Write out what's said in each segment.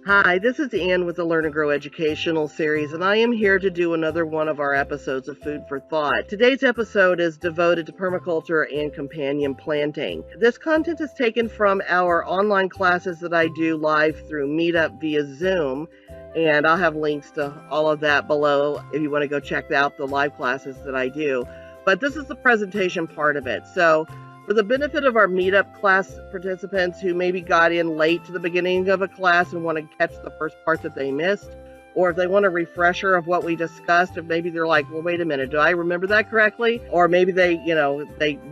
Hi, this is Ann with the Learn and Grow Educational Series, and I am here to do another one of our episodes of Food for Thought. Today's episode is devoted to permaculture and companion planting. This content is taken from our online classes that I do live through Meetup via Zoom, and I'll have links to all of that below if you want to go check out the live classes that I do. But this is the presentation part of it. So for the benefit of our Meetup class participants who maybe got in late to the beginning of a class and want to catch the first part that they missed, or if they want a refresher of what we discussed, if maybe they're like, well, wait a minute, do I remember that correctly? Or maybe they're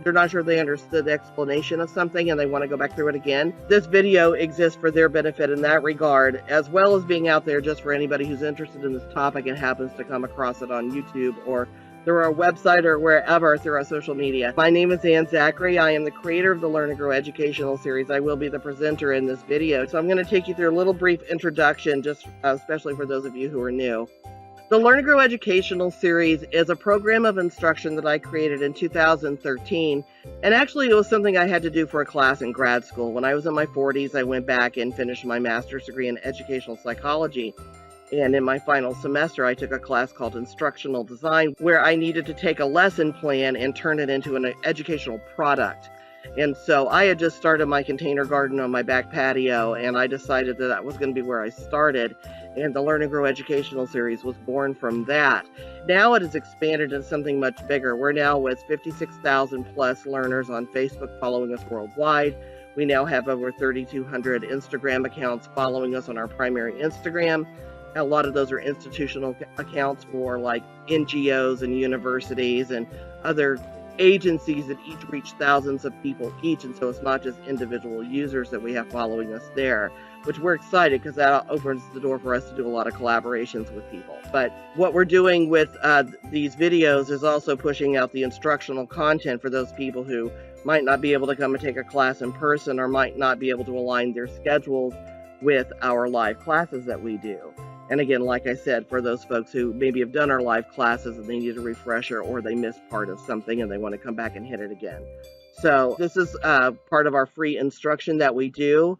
not sure they understood the explanation of something and they want to go back through it again. This video exists for their benefit in that regard, as well as being out there just for anybody who's interested in this topic and happens to come across it on YouTube or through our website or wherever through our social media. My name is Ann Zachary. I am the creator of the Learn and Grow Educational Series. I will be the presenter in this video. So I'm going to take you through a little brief introduction, just especially for those of you who are new. The Learn and Grow Educational Series is a program of instruction that I created in 2013. And actually, it was something I had to do for a class in grad school. When I was in my 40s, I went back and finished my master's degree in educational psychology. And in my final semester, I took a class called Instructional Design, where I needed to take a lesson plan and turn it into an educational product. And so I had just started my container garden on my back patio, and I decided that was going to be where I started. And the Learn and Grow Educational Series was born from that. Now it has expanded into something much bigger. We're now with 56,000 plus learners on Facebook following us worldwide. We now have over 3,200 Instagram accounts following us on our primary Instagram. A lot of those are institutional accounts for like NGOs and universities and other agencies that each reach thousands of people each. And so it's not just individual users that we have following us there, which we're excited because that opens the door for us to do a lot of collaborations with people. But what we're doing with these videos is also pushing out the instructional content for those people who might not be able to come and take a class in person or might not be able to align their schedules with our live classes that we do. And again, like I said, for those folks who maybe have done our live classes and they need a refresher or they missed part of something and they want to come back and hit it again. So this is part of our free instruction that we do.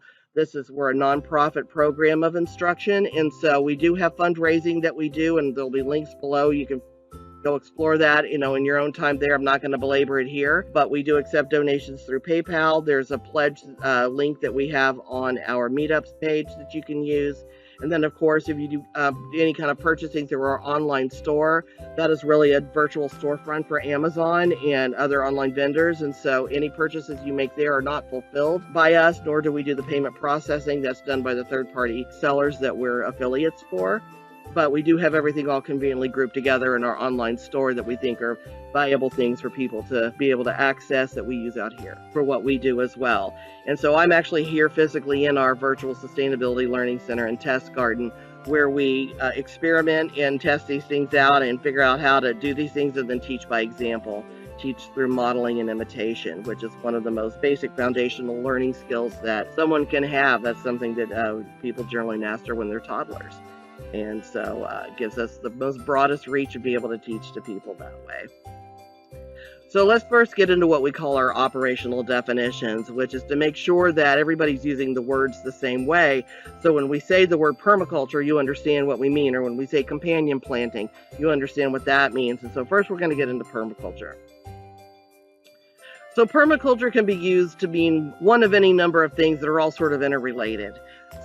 We're a nonprofit program of instruction. And so we do have fundraising that we do, and there'll be links below. You can go explore that, in your own time there. I'm not going to belabor it here, but we do accept donations through PayPal. There's a pledge link that we have on our Meetups page that you can use. And then, of course, if you do any kind of purchasing through our online store, that is really a virtual storefront for Amazon and other online vendors. And so any purchases you make there are not fulfilled by us, nor do we do the payment processing. That's done by the third-party sellers that we're affiliates for. But we do have everything all conveniently grouped together in our online store that we think are valuable things for people to be able to access that we use out here for what we do as well. And so I'm actually here physically in our virtual sustainability learning center and test garden, where we experiment and test these things out and figure out how to do these things and then teach by example. Teach through modeling and imitation, which is one of the most basic foundational learning skills that someone can have. That's something that people generally master when they're toddlers. And so it gives us the most broadest reach to be able to teach to people that way. So let's first get into what we call our operational definitions, which is to make sure that everybody's using the words the same way. So when we say the word permaculture, you understand what we mean, or when we say companion planting, you understand what that means. And so first we're going to get into permaculture. So permaculture can be used to mean one of any number of things that are all sort of interrelated.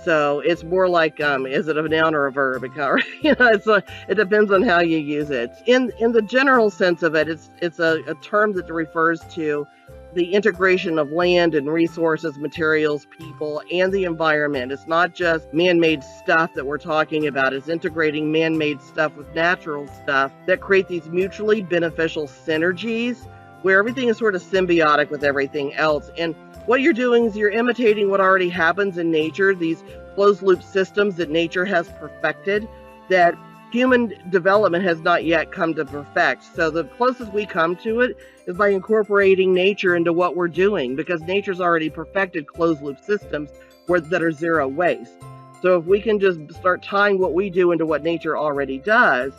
So it's more like, is it a noun or a verb? It depends on how you use it. In the general sense of it, it's a term that refers to the integration of land and resources, materials, people, and the environment. It's not just man-made stuff that we're talking about. It's integrating man-made stuff with natural stuff that create these mutually beneficial synergies where everything is sort of symbiotic with everything else. And what you're doing is you're imitating what already happens in nature, these closed loop systems that nature has perfected, that human development has not yet come to perfect. So the closest we come to it is by incorporating nature into what we're doing, because nature's already perfected closed loop systems that are zero waste. So if we can just start tying what we do into what nature already does,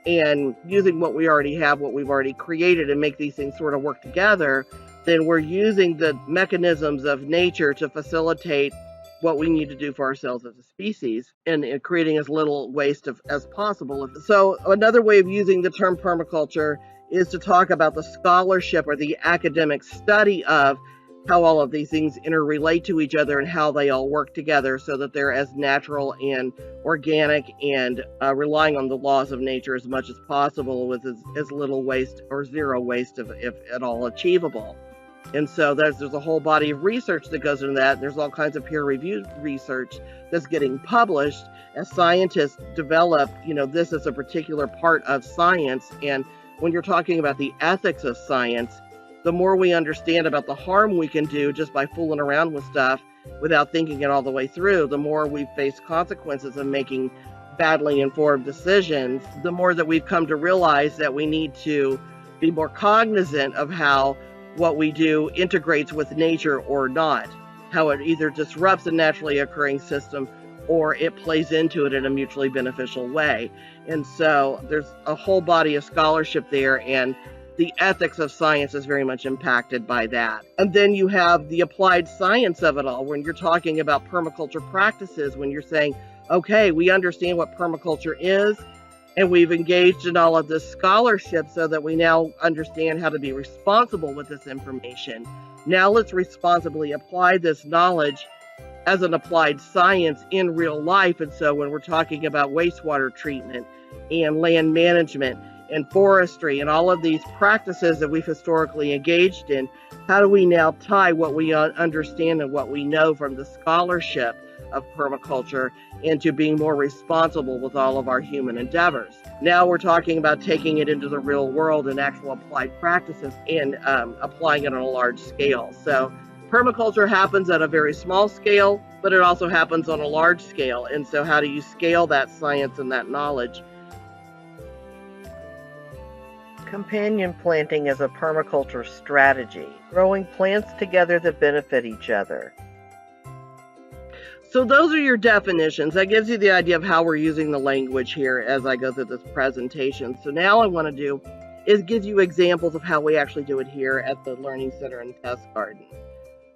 and using what we already have, what we've already created, and make these things sort of work together, then we're using the mechanisms of nature to facilitate what we need to do for ourselves as a species and creating as little waste as possible. So another way of using the term permaculture is to talk about the scholarship or the academic study of how all of these things interrelate to each other and how they all work together so that they're as natural and organic and relying on the laws of nature as much as possible with as little waste or zero waste if at all achievable. And so there's a whole body of research that goes into that. There's all kinds of peer-reviewed research that's getting published as scientists develop, this as a particular part of science. And when you're talking about the ethics of science, the more we understand about the harm we can do just by fooling around with stuff without thinking it all the way through, the more we face consequences of making badly informed decisions, the more that we've come to realize that we need to be more cognizant of how what we do integrates with nature or not, how it either disrupts a naturally occurring system or it plays into it in a mutually beneficial way. And so there's a whole body of scholarship there, and the ethics of science is very much impacted by that. And then you have the applied science of it all, when you're talking about permaculture practices, when you're saying, okay, we understand what permaculture is, and we've engaged in all of this scholarship so that we now understand how to be responsible with this information. Now let's responsibly apply this knowledge as an applied science in real life. And so when we're talking about wastewater treatment and land management and forestry and all of these practices that we've historically engaged in, how do we now tie what we understand and what we know from the scholarship of permaculture into being more responsible with all of our human endeavors? Now we're talking about taking it into the real world and actual applied practices and applying it on a large scale. So permaculture happens at a very small scale, but it also happens on a large scale. And so how do you scale that science and that knowledge? Companion planting is a permaculture strategy, growing plants together that benefit each other. So those are your definitions. That gives you the idea of how we're using the language here as I go through this presentation. So now what I want to do is give you examples of how we actually do it here at the Learning Center and Test Garden.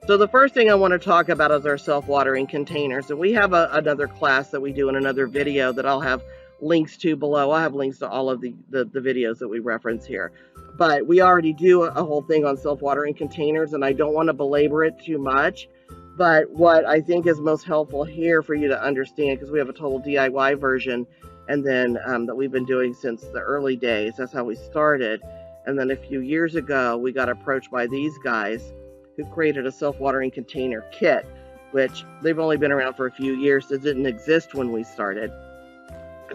So the first thing I want to talk about is our self-watering containers. And we have another class that we do in another video that I'll have links to below. I'll have links to all of the videos that we reference here. But we already do a whole thing on self-watering containers, and I don't want to belabor it too much. But what I think is most helpful here for you to understand, because we have a total DIY version, and then that we've been doing since the early days. That's how we started. And then a few years ago, we got approached by these guys who created a self-watering container kit, which they've only been around for a few years. It didn't exist when we started.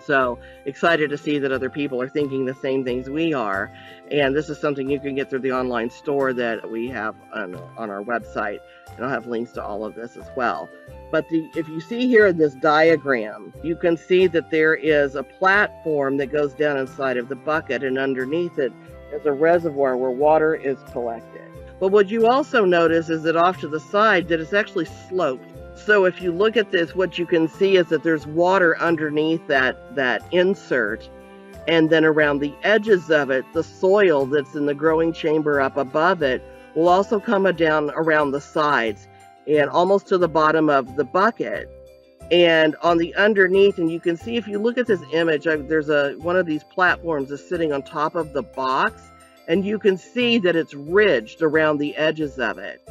So excited to see that other people are thinking the same things we are. And this is something you can get through the online store that we have on our website. And I'll have links to all of this as well. But if you see here in this diagram, you can see that there is a platform that goes down inside of the bucket, and underneath it is a reservoir where water is collected. But what you also notice is that off to the side that it's actually sloped. So if you look at this, what you can see is that there's water underneath that insert, and then around the edges of it, the soil that's in the growing chamber up above it will also come down around the sides and almost to the bottom of the bucket. And on the underneath, and you can see if you look at this image, there's one of these platforms is sitting on top of the box, and you can see that it's ridged around the edges of it.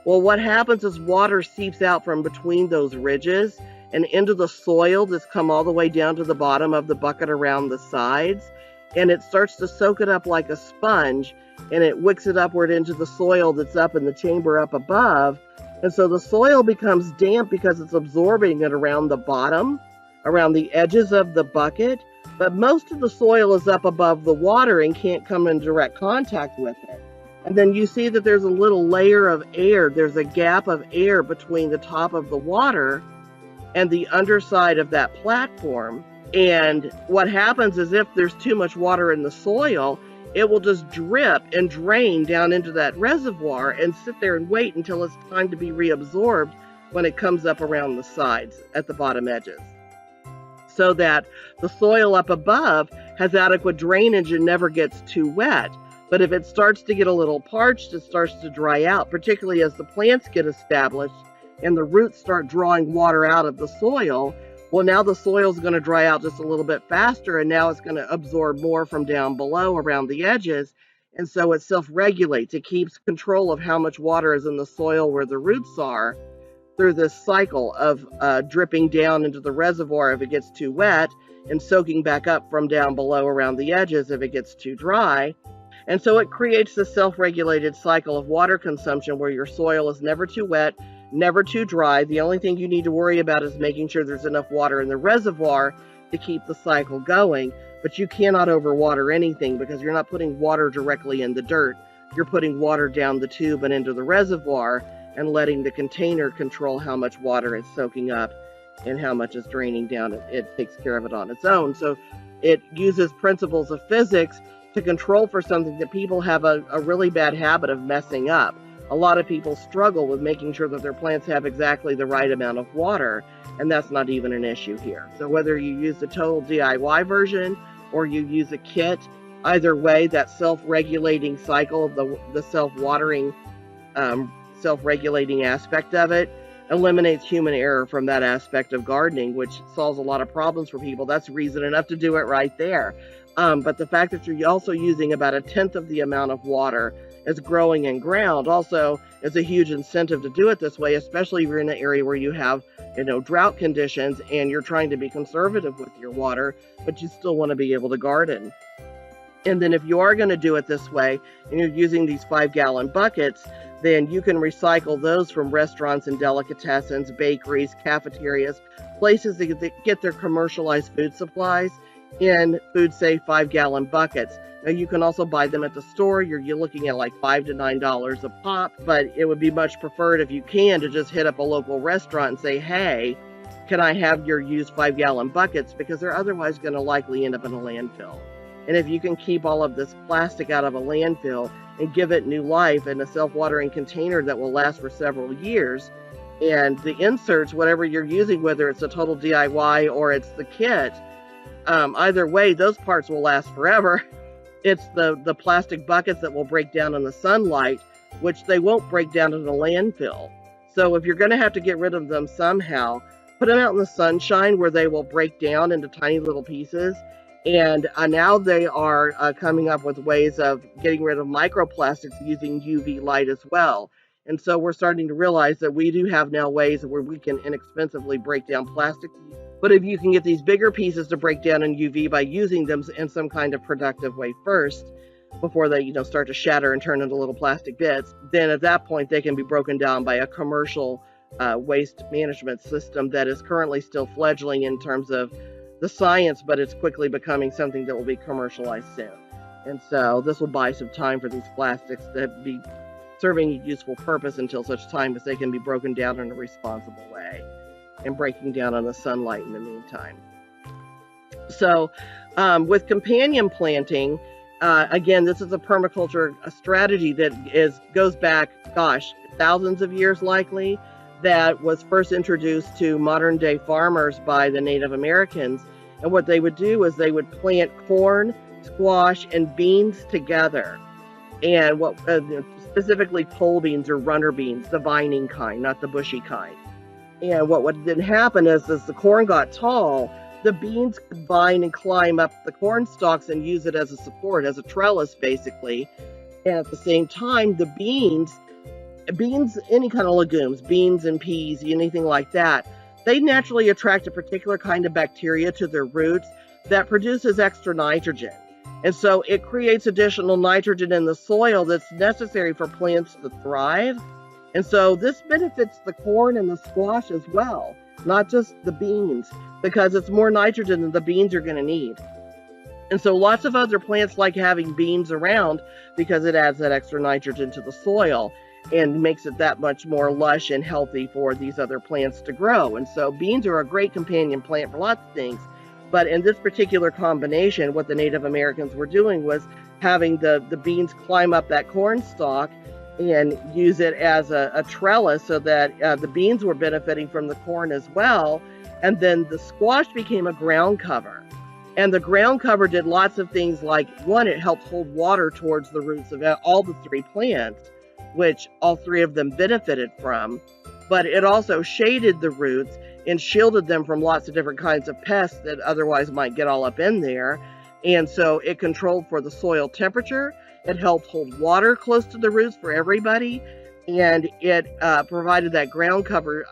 Well, what happens is water seeps out from between those ridges and into the soil that's come all the way down to the bottom of the bucket around the sides, and it starts to soak it up like a sponge, and it wicks it upward into the soil that's up in the chamber up above. And so the soil becomes damp because it's absorbing it around the bottom, around the edges of the bucket, but most of the soil is up above the water and can't come in direct contact with it. And then you see that there's a little layer of air. There's a gap of air between the top of the water and the underside of that platform. And what happens is if there's too much water in the soil, it will just drip and drain down into that reservoir and sit there and wait until it's time to be reabsorbed when it comes up around the sides at the bottom edges, so that the soil up above has adequate drainage and never gets too wet. But if it starts to get a little parched, it starts to dry out, particularly as the plants get established and the roots start drawing water out of the soil, well, now the soil is going to dry out just a little bit faster, and now it's going to absorb more from down below around the edges. And so it self-regulates. It keeps control of how much water is in the soil where the roots are through this cycle of dripping down into the reservoir if it gets too wet, and soaking back up from down below around the edges if it gets too dry. And so it creates this self-regulated cycle of water consumption where your soil is never too wet, never too dry. The only thing you need to worry about is making sure there's enough water in the reservoir to keep the cycle going. But you cannot overwater anything because you're not putting water directly in the dirt. You're putting water down the tube and into the reservoir and letting the container control how much water it's soaking up and how much is draining down. It takes care of it on its own. So it uses principles of physics to control for something that people have a really bad habit of messing up. A lot of people struggle with making sure that their plants have exactly the right amount of water, and that's not even an issue here. So whether you use the total DIY version or you use a kit, either way, that self-regulating cycle of the self-watering, self-regulating aspect of it eliminates human error from that aspect of gardening, which solves a lot of problems for people. That's reason enough to do it right there. But the fact that you're also using about 1/10 of the amount of water as growing in ground also is a huge incentive to do it this way, especially if you're in an area where you have, drought conditions and you're trying to be conservative with your water, but you still want to be able to garden. And then if you are going to do it this way and you're using these 5-gallon buckets, then you can recycle those from restaurants and delicatessens, bakeries, cafeterias, places that get their commercialized food supplies in food safe 5-gallon buckets. Now you can also buy them at the store. You're looking at like $5 to $9 a pop, but it would be much preferred if you can to just hit up a local restaurant and say, hey, can I have your used 5-gallon buckets? Because they're otherwise going to likely end up in a landfill. And if you can keep all of this plastic out of a landfill and give it new life in a self-watering container that will last for several years, and the inserts, whatever you're using, whether it's a total DIY or it's the kit, either way, those parts will last forever. It's the plastic buckets that will break down in the sunlight, which they won't break down in a landfill. So if you're going to have to get rid of them somehow, put them out in the sunshine where they will break down into tiny little pieces. And now they are coming up with ways of getting rid of microplastics using UV light as well. And so we're starting to realize that we do have now ways where we can inexpensively break down plastic. But if you can get these bigger pieces to break down in UV by using them in some kind of productive way first, before they start to shatter and turn into little plastic bits, then at that point they can be broken down by a commercial waste management system that is currently still fledgling in terms of the science, but it's quickly becoming something that will be commercialized soon. And so this will buy some time for these plastics to be serving a useful purpose until such time as they can be broken down in a responsible way and breaking down in the sunlight in the meantime. So with companion planting, again, this is a permaculture strategy that goes back, thousands of years likely, that was first introduced to modern day farmers by the Native Americans. And what they would do is they would plant corn, squash, and beans together. And what specifically pole beans or runner beans, the vining kind, not the bushy kind. And what did happen is as the corn got tall, the beans could vine and climb up the corn stalks and use it as a support, as a trellis basically. And at the same time, the beans, any kind of legumes, beans and peas, anything like that, they naturally attract a particular kind of bacteria to their roots that produces extra nitrogen. And so it creates additional nitrogen in the soil that's necessary for plants to thrive. And so this benefits the corn and the squash as well, not just the beans, because it's more nitrogen than the beans are going to need. And so lots of other plants like having beans around because it adds that extra nitrogen to the soil and makes it that much more lush and healthy for these other plants to grow. And so beans are a great companion plant for lots of things. But in this particular combination, what the Native Americans were doing was having the beans climb up that corn stalk and use it as a trellis so that the beans were benefiting from the corn as well. And then the squash became a ground cover. And the ground cover did lots of things like, one, it helped hold water towards the roots of all the three plants, which all three of them benefited from. but it also shaded the roots and shielded them from lots of different kinds of pests that otherwise might get all up in there. And so it controlled for the soil temperature. It helped hold water close to the roots for everybody. And it provided that ground cover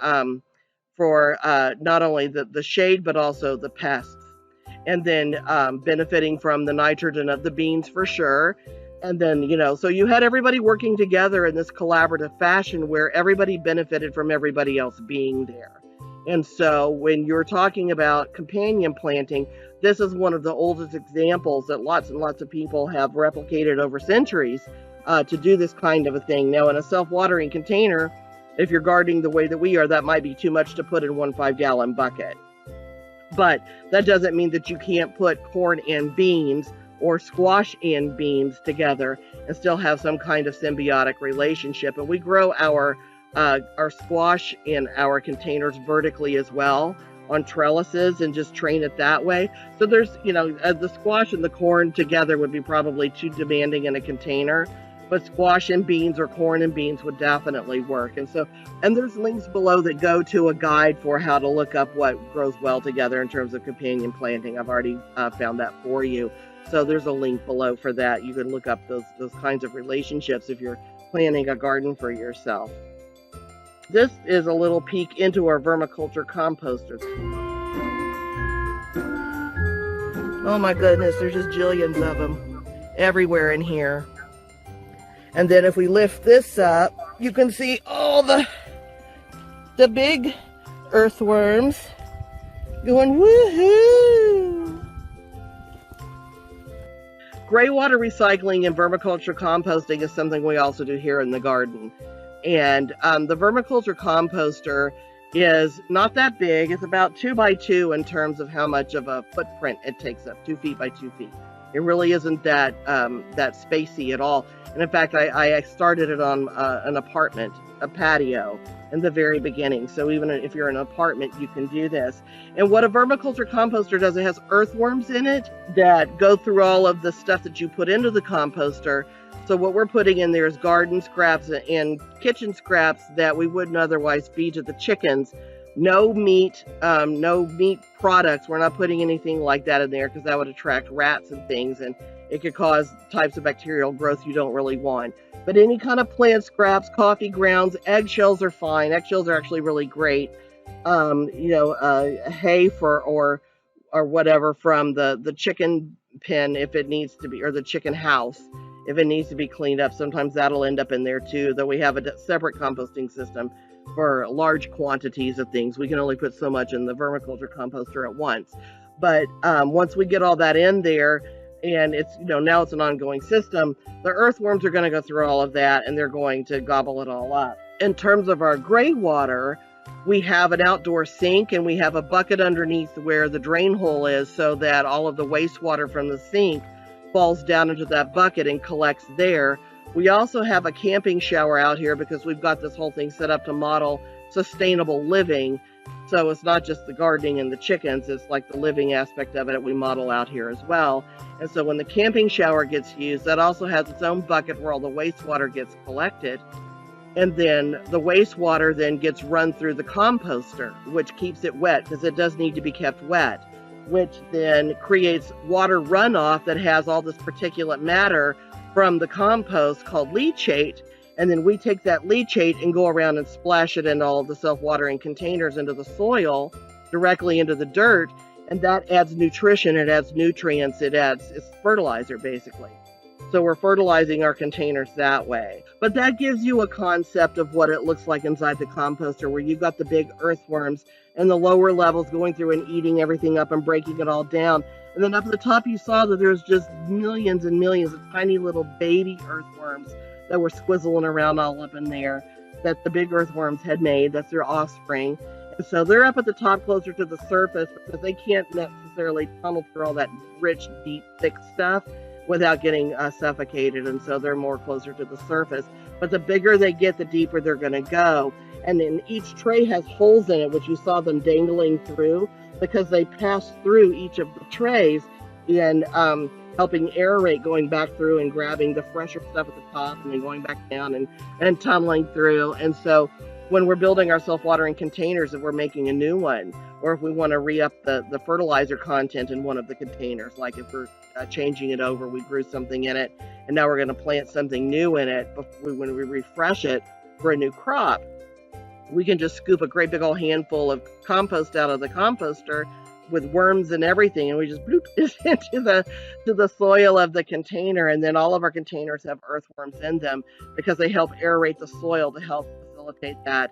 for not only the shade, but also the pests. And then benefiting from the nitrogen of the beans for sure. And then, so you had everybody working together in this collaborative fashion where everybody benefited from everybody else being there. And so when you're talking about companion planting, this is one of the oldest examples that lots and lots of people have replicated over centuries to do this kind of a thing. Now, in a self-watering container, if you're gardening the way that we are, that might be too much to put in one 5-gallon bucket. But that doesn't mean that you can't put corn and beans or squash and beans together and still have some kind of symbiotic relationship. And we grow our squash in our containers vertically as well on trellises and just train it that way. So there's, the squash and the corn together would be probably too demanding in a container, but squash and beans or corn and beans would definitely work. And there's links below that go to a guide for how to look up what grows well together in terms of companion planting. I've already found that for you. So there's a link below for that. You can look up those kinds of relationships if you're planning a garden for yourself. This is a little peek into our vermiculture composters. Oh my goodness, there's just jillions of them everywhere in here. And then if we lift this up, you can see all the big earthworms going woohoo! Gray water recycling and vermiculture composting is something we also do here in the garden. And the vermiculture composter is not that big. It's about 2 by 2 in terms of how much of a footprint it takes up, 2 feet by 2 feet. It really isn't that spacey at all. And in fact, I started it on an apartment, a patio in the very beginning. So even if you're in an apartment, you can do this. And what a vermiculture composter does, it has earthworms in it that go through all of the stuff that you put into the composter. So what we're putting in there is garden scraps and kitchen scraps that we wouldn't otherwise feed to the chickens. No meat products. We're not putting anything like that in there because that would attract rats and things, and it could cause types of bacterial growth you don't really want. But any kind of plant scraps, coffee grounds, eggshells are fine. Eggshells are actually really great. Hay or whatever from the chicken pen if it needs to be, or the chicken house if it needs to be cleaned up. Sometimes that'll end up in there too, though we have a separate composting system for large quantities of things. We can only put so much in the vermiculture composter at once. But once we get all that in there, and it's, now it's an ongoing system, the earthworms are going to go through all of that and they're going to gobble it all up. In terms of our gray water, we have an outdoor sink and we have a bucket underneath where the drain hole is so that all of the wastewater from the sink falls down into that bucket and collects there. We also have a camping shower out here because we've got this whole thing set up to model sustainable living. So it's not just the gardening and the chickens, it's like the living aspect of it we model out here as well. And so when the camping shower gets used, that also has its own bucket where all the wastewater gets collected. And then the wastewater then gets run through the composter, which keeps it wet because it does need to be kept wet, which then creates water runoff that has all this particulate matter from the compost called leachate. And then we take that leachate and go around and splash it in all of the self-watering containers into the soil, directly into the dirt. And that adds nutrition, it adds nutrients, it's fertilizer basically. So we're fertilizing our containers that way. But that gives you a concept of what it looks like inside the composter, where you've got the big earthworms and the lower levels going through and eating everything up and breaking it all down. And then up at the top you saw that there's just millions and millions of tiny little baby earthworms that were squizzling around all up in there that the big earthworms had made. That's their offspring. And so they're up at the top closer to the surface because they can't necessarily tunnel through all that rich, deep, thick stuff without getting suffocated. And so they're more closer to the surface. But the bigger they get, the deeper they're going to go. And then each tray has holes in it, which you saw them dangling through because they pass through each of the trays and helping aerate, going back through and grabbing the fresher stuff at the top and then going back down and tunneling through. And so when we're building our self-watering containers, if we're making a new one, or if we want to re-up the fertilizer content in one of the containers, like if we're changing it over, we grew something in it, and now we're going to plant something new in it. When we refresh it for a new crop, we can just scoop a great big old handful of compost out of the composter with worms and everything, and we just bloop it into the soil of the container, and then all of our containers have earthworms in them because they help aerate the soil to help facilitate that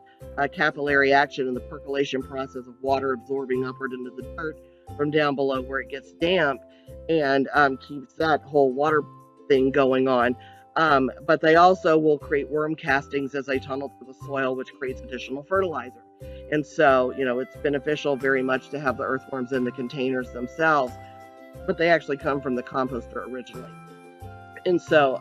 capillary action and the percolation process of water absorbing upward into the dirt from down below where it gets damp, and keeps that whole water thing going on. But they also will create worm castings as they tunnel through the soil, which creates additional fertilizer. And so, it's beneficial very much to have the earthworms in the containers themselves, but they actually come from the composter originally. And so,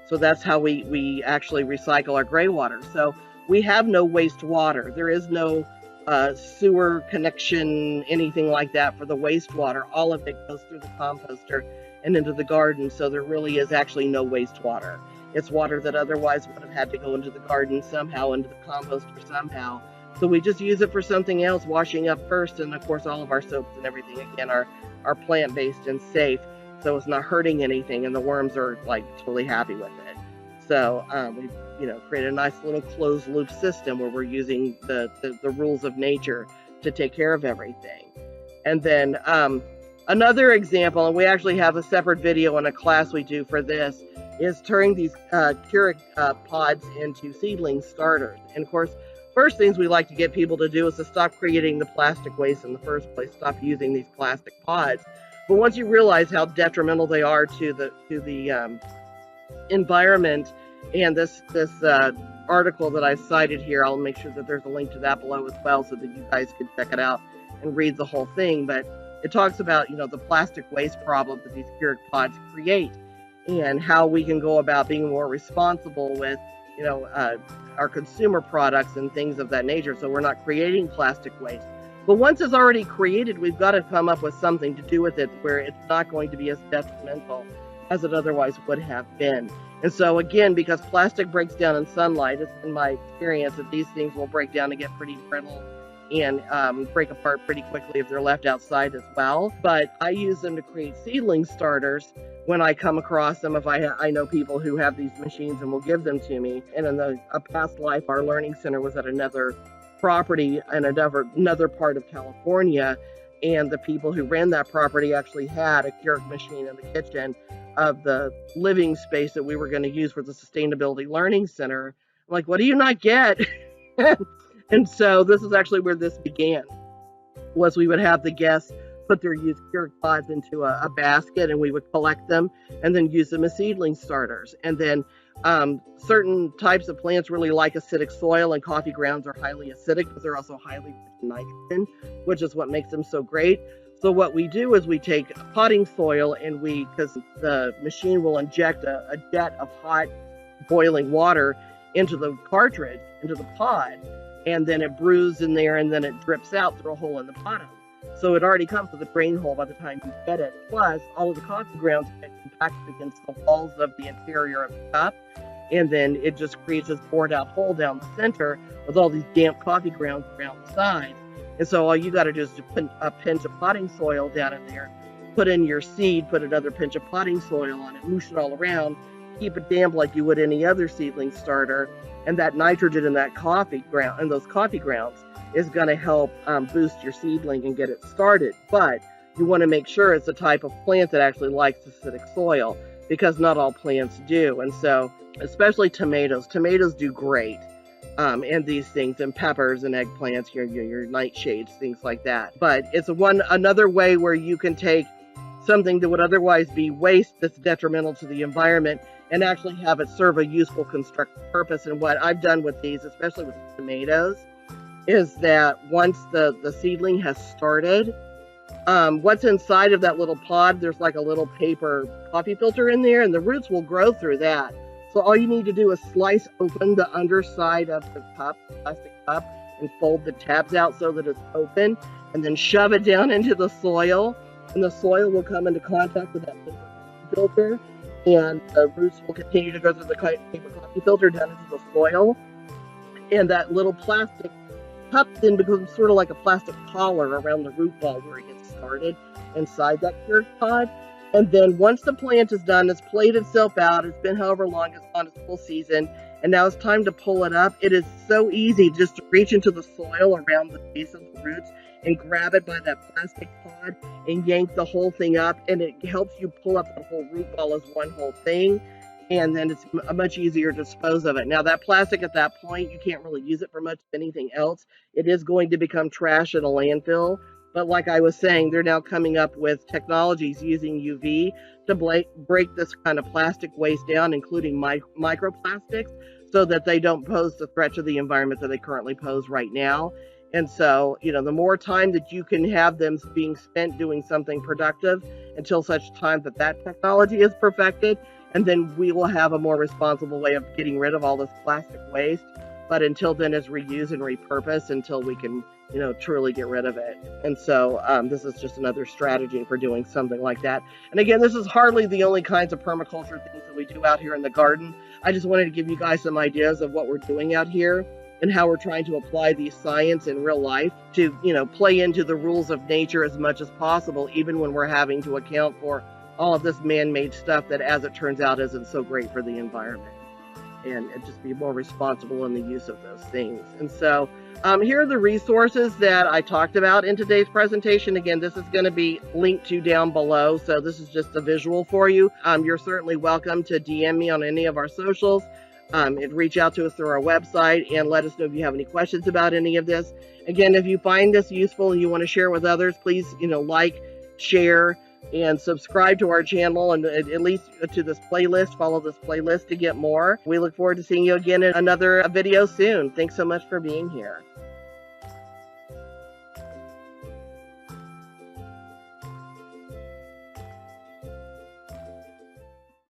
so that's how we actually recycle our gray water. So we have no wastewater. There is no sewer connection, anything like that for the wastewater. All of it goes through the composter and into the garden. So there really is actually no wastewater. It's water that otherwise would have had to go into the garden somehow, into the composter somehow. So we just use it for something else, washing up first. And of course, all of our soaps and everything, again, are plant-based and safe. So it's not hurting anything. And the worms are like totally happy with it. So we've, created a nice little closed loop system where we're using the rules of nature to take care of everything. And then another example, and we actually have a separate video in a class we do for this, is turning these Keurig pods into seedling starters. And of course, first things we like to get people to do is to stop creating the plastic waste in the first place, stop using these plastic pods. But once you realize how detrimental they are to the environment, and this article that I cited here, I'll make sure that there's a link to that below as well so that you guys can check it out and read the whole thing. But it talks about, the plastic waste problem that these Keurig pods create and how we can go about being more responsible with, our consumer products and things of that nature. So we're not creating plastic waste. But once it's already created, we've got to come up with something to do with it where it's not going to be as detrimental as it otherwise would have been. And so again, because plastic breaks down in sunlight, it's been my experience that these things will break down and get pretty brittle and break apart pretty quickly if they're left outside as well. But I use them to create seedling starters when I come across them. If I know people who have these machines and will give them to me. And in a past life, our learning center was at another property in another part of California. And the people who ran that property actually had a Keurig machine in the kitchen of the living space that we were going to use for the Sustainability Learning Center. I'm like, what do you not get? And so this is actually where this began, was we would have the guests put their used Keurig pods into a basket, and we would collect them and then use them as seedling starters. And then certain types of plants really like acidic soil, and coffee grounds are highly acidic, but they're also highly rich in nitrogen, which is what makes them so great. So what we do is we take potting soil and because the machine will inject a jet of hot boiling water into the cartridge, into the pod, and then it brews in there, and then it drips out through a hole in the bottom. So it already comes with a drain hole by the time you get it. Plus, all of the coffee grounds get compacted against the walls of the interior of the cup, and then it just creates this bored out hole down the center with all these damp coffee grounds around the sides. And so all you got to do is to put a pinch of potting soil down in there, put in your seed, put another pinch of potting soil on it, moosh it all around, keep it damp like you would any other seedling starter, and that nitrogen in that coffee ground and those coffee grounds is going to help boost your seedling and get it started. But you want to make sure it's a type of plant that actually likes acidic soil, because not all plants do. And so, especially tomatoes do great. And these things, and peppers and eggplants, your nightshades, things like that. But it's another way where you can take something that would otherwise be waste that's detrimental to the environment and actually have it serve a useful constructive purpose. And what I've done with these, especially with tomatoes, is that once the seedling has started, what's inside of that little pod, there's like a little paper coffee filter in there, and the roots will grow through that. So all you need to do is slice open the underside of the cup, plastic cup, and fold the tabs out so that it's open, and then shove it down into the soil, and the soil will come into contact with that filter, and the roots will continue to go through the paper coffee filter down into the soil. And that little plastic cup then becomes sort of like a plastic collar around the root ball where it gets started inside that cured pod. And then once the plant is done, it's played itself out, it's been however long it's on its full season, and now it's time to pull it up. It is so easy just to reach into the soil around the base of the roots and grab it by that plastic pod and yank the whole thing up, and it helps you pull up the whole root ball as one whole thing. And then it's much easier to dispose of it. Now that plastic at that point, you can't really use it for much anything else. It is going to become trash in a landfill. But like I was saying, they're now coming up with technologies using UV to break this kind of plastic waste down, including microplastics, so that they don't pose the threat to the environment that they currently pose right now. And so, the more time that you can have them being spent doing something productive until such time that that technology is perfected, and then we will have a more responsible way of getting rid of all this plastic waste. But until then, it's reuse and repurpose until we can, truly get rid of it. And so this is just another strategy for doing something like that. And again, this is hardly the only kinds of permaculture things that we do out here in the garden. I just wanted to give you guys some ideas of what we're doing out here and how we're trying to apply these science in real life to, play into the rules of nature as much as possible, even when we're having to account for all of this man-made stuff that, as it turns out, isn't so great for the environment. And just be more responsible in the use of those things. And so here are the resources that I talked about in today's presentation. Again, this is going to be linked to down below, so this is just a visual for you. You're certainly welcome to DM me on any of our socials and reach out to us through our website and let us know if you have any questions about any of this. Again, if you find this useful and you want to share with others, please, like, share, and subscribe to our channel, and at least to this playlist, follow this playlist to get more. We look forward to seeing you again in another video soon. Thanks so much for being here.